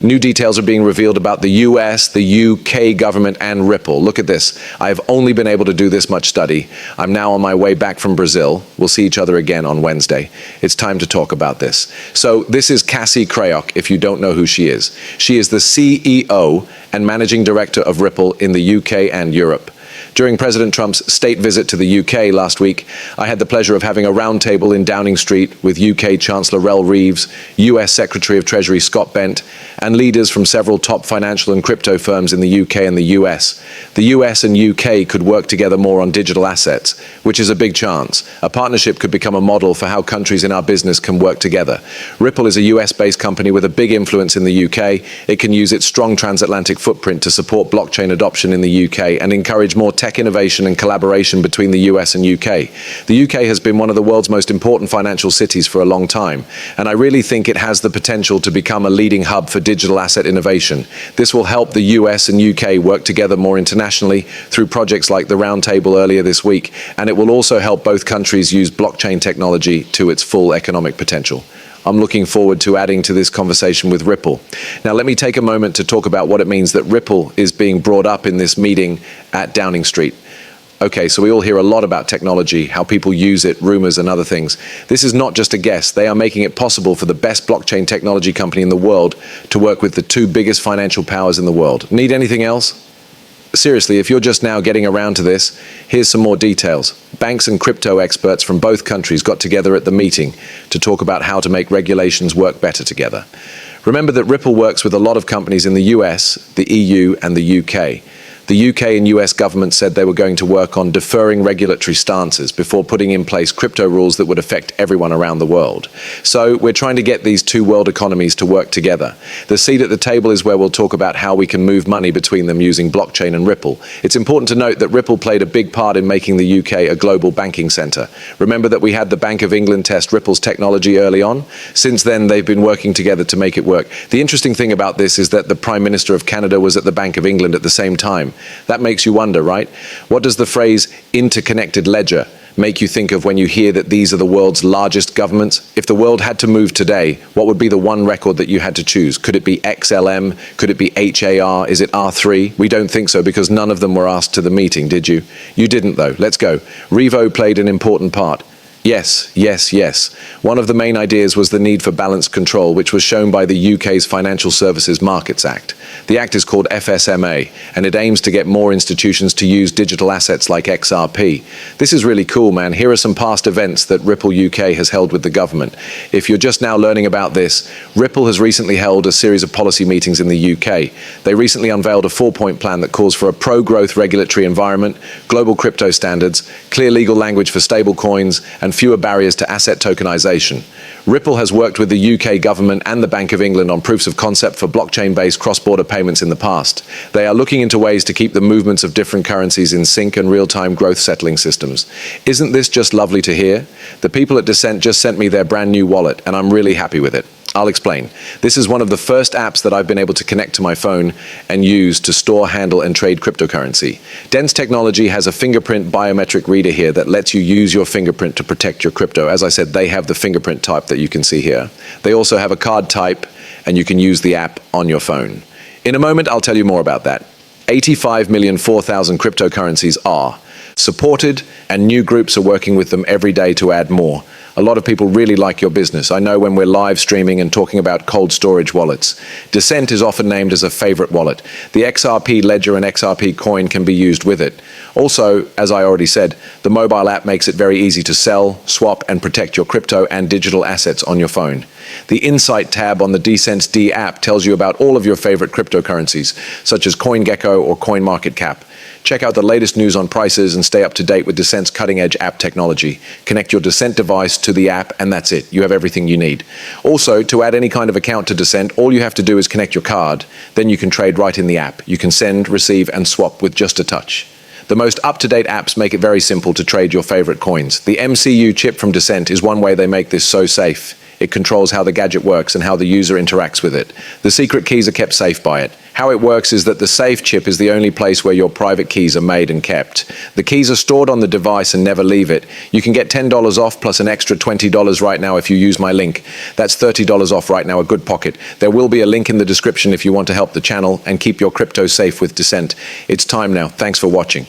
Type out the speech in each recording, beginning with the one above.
New details are being revealed about the US, the UK government, and Ripple. Look at this. I've only been able to do this much study. I'm now on my way back from Brazil. We'll see each other again on Wednesday. It's time to talk about this. So this is Cassie Krayok, if you don't know who she is. She is the CEO and Managing Director of Ripple in the UK and Europe. During President Trump's state visit to the UK last week, I had the pleasure of having a roundtable in Downing Street with UK Chancellor Rel Reeves, US Secretary of Treasury Scott Bent, and leaders from several top financial and crypto firms in the UK and the US. The US and UK could work together more on digital assets, which is a big chance. A partnership could become a model for how countries in our business can work together. Ripple is a US-based company with a big influence in the UK. It can use its strong transatlantic footprint to support blockchain adoption in the UK and encourage more tech innovation and collaboration between the US and UK. The UK has been one of the world's most important financial cities for a long time, and I really think it has the potential to become a leading hub for digital asset innovation. This will help the US and UK work together more internationally through projects like the Roundtable earlier this week, and it will also help both countries use blockchain technology to its full economic potential. I'm looking forward to adding to this conversation with Ripple. Now, let me take a moment to talk about what it means that Ripple is being brought up in this meeting at Downing Street. Okay, so we all hear a lot about technology, how people use it, rumors and other things. This is not just a guess. They are making it possible for the best blockchain technology company in the world to work with the two biggest financial powers in the world. Need anything else? Seriously, if you're just now getting around to this, here's some more details. Banks and crypto experts from both countries got together at the meeting to talk about how to make regulations work better together. Remember that Ripple works with a lot of companies in the US, the EU, and the UK. The UK and US governments said they were going to work on deferring regulatory stances before putting in place crypto rules that would affect everyone around the world. So we're trying to get these two world economies to work together. The seat at the table is where we'll talk about how we can move money between them using blockchain and Ripple. It's important to note that Ripple played a big part in making the UK a global banking centre. Remember that we had the Bank of England test Ripple's technology early on? Since then, they've been working together to make it work. The interesting thing about this is that the Prime Minister of Canada was at the Bank of England at the same time. That makes you wonder, right? What does the phrase interconnected ledger make you think of when you hear that these are the world's largest governments? If the world had to move today, what would be the one record that you had to choose? Could it be XLM? Could it be HAR? Is it R3? We don't think so because none of them were asked to the meeting, did you? You didn't though. Let's go. Revo played an important part. Yes, yes, yes. One of the main ideas was the need for balanced control, which was shown by the UK's Financial Services Markets Act. The act is called FSMA, and it aims to get more institutions to use digital assets like XRP. This is really cool, man. Here are some past events that Ripple UK has held with the government. If you're just now learning about this, Ripple has recently held a series of policy meetings in the UK. They recently unveiled a 4-point plan that calls for a pro-growth regulatory environment, global crypto standards, clear legal language for stablecoins, and fewer barriers to asset tokenization. Ripple has worked with the UK government and the Bank of England on proofs of concept for blockchain-based cross-border payments in the past. They are looking into ways to keep the movements of different currencies in sync and real-time growth settling systems. Isn't this just lovely to hear? The people at Descent just sent me their brand new wallet, and I'm really happy with it. I'll explain. This is one of the first apps that I've been able to connect to my phone and use to store, handle, and trade cryptocurrency. Dense Technology has a fingerprint biometric reader here that lets you use your fingerprint to protect your crypto. As I said, they have the fingerprint type that you can see here. They also have a card type, and you can use the app on your phone. In a moment, I'll tell you more about that. 85,004,000 cryptocurrencies are supported, and new groups are working with them every day to add more. A lot of people really like your business. I know when we're live streaming and talking about cold storage wallets. Descent is often named as a favorite wallet. The XRP ledger and XRP coin can be used with it. Also, as I already said, the mobile app makes it very easy to sell, swap, and protect your crypto and digital assets on your phone. The Insight tab on the Descent D app tells you about all of your favorite cryptocurrencies, such as CoinGecko or CoinMarketCap. Check out the latest news on prices and stay up to date with Descent's cutting-edge app technology. Connect your Descent device to the app and that's it. You have everything you need. Also, to add any kind of account to Descent, all you have to do is connect your card. Then you can trade right in the app. You can send, receive, and swap with just a touch. The most up-to-date apps make it very simple to trade your favorite coins. The MCU chip from Descent is one way they make this so safe. It controls how the gadget works and how the user interacts with it. The secret keys are kept safe by it. How it works is that the safe chip is the only place where your private keys are made and kept. The keys are stored on the device and never leave it. You can get $10 off plus an extra $20 right now if you use my link. That's $30 off right now, a good pocket. There will be a link in the description if you want to help the channel and keep your crypto safe with Descent. It's time now. Thanks for watching.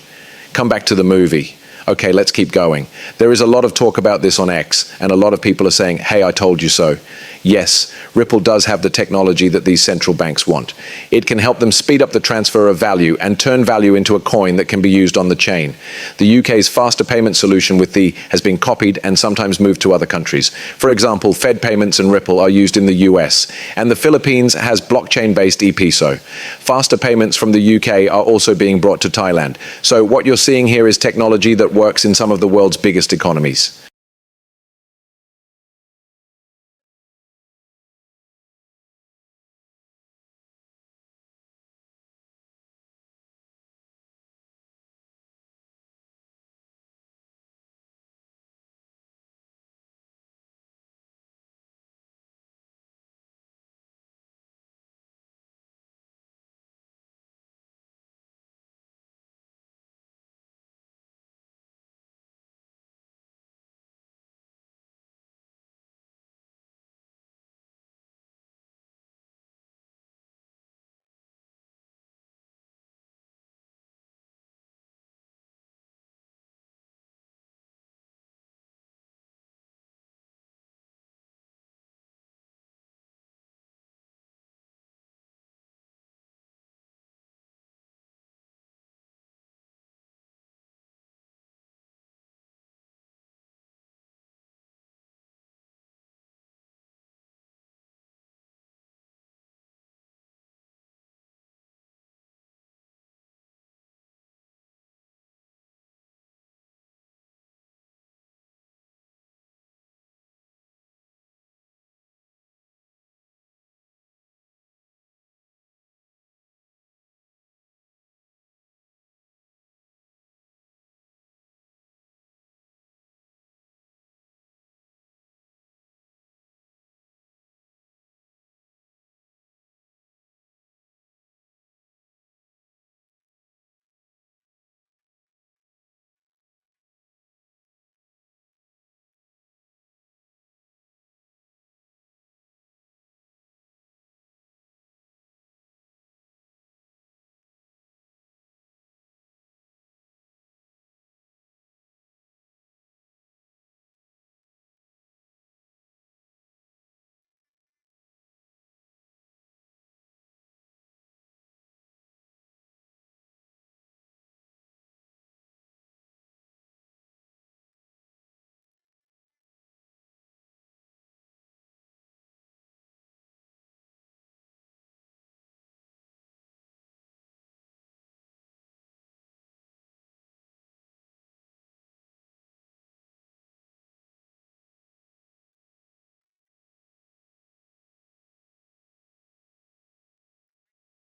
Come back to the movie. Okay, let's keep going. There is a lot of talk about this on X, and a lot of people are saying, hey, I told you so. Yes, Ripple does have the technology that these central banks want. It can help them speed up the transfer of value and turn value into a coin that can be used on the chain. The UK's faster payment solution with the has been copied and sometimes moved to other countries. For example, Fed payments and Ripple are used in the US, and the Philippines has blockchain-based e-peso. Faster payments from the UK are also being brought to Thailand. So what you're seeing here is technology that works in some of the world's biggest economies.